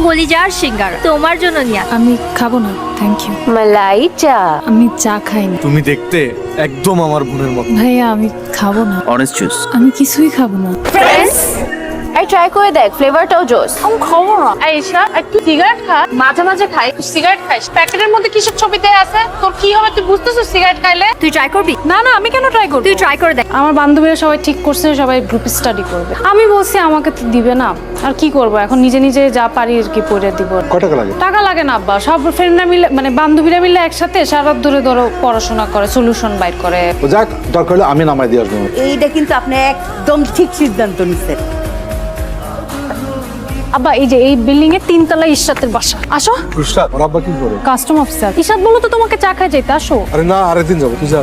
কলিজার সিঙ্গারা তোমার জন্য নিয়ে আমি খাবো না, থ্যাংক ইউ। মালাই চা। আমি চা খাইনি। তুমি দেখতে একদম আমার বোনের মতো। ভাইয়া আমি খাবো না, অরেঞ্জ জুস। আমি কিছুই খাবো না। ফ্রেন্ডস, এই ট্রাই করে দেখ, ফ্লেভারটাও জোস। আমি খাবো না। এই ঈশা, একটু সিগারেট খা। মাঝে মাঝে খাই, সিগারেট খাইস। প্যাকেটের মধ্যে কিসব ছবিতে আছে? তোর কি হবে তুই বুঝতেছিস সিগারেট খাইলে? তুই ট্রাই করবি? না না, আমি কেন ট্রাই করবো? তুই ট্রাই করে দেখ। আমার বান্ধবীরা সবাই ঠিক করছে, সবাই গ্রুপ স্টাডি করবে। আমি বলছি আমাকে তো দিবে না, আর কি করব এখন, নিজে নিজে যা পারি আর কি পড়ে দিব। কয় টাকা লাগে? টাকা লাগে না আব্বা, সব ফ্রেন্ডরা মিলে মানে বান্ধবীরা মিলে একসাথে সারা ধরে ধরো পড়াশোনা করে, সলিউশন বাইর করে। তো যাক, দরকার হলে আমি নামাই দিয়ে আসবো। এইটা কিন্তু আপনি একদম ঠিক সিদ্ধান্ত নিচ্ছেন। আব্বা এই যে এই বিল্ডিং এর 3 তলায় ইশরাতের বাসা, আসো। ওর আব্বা কি করে? Custom officer. ইশরাত বলো তো তোমাকে চা খাই যাইতে, আসো। আরে না, আরেকদিন যাবো, তুই যা।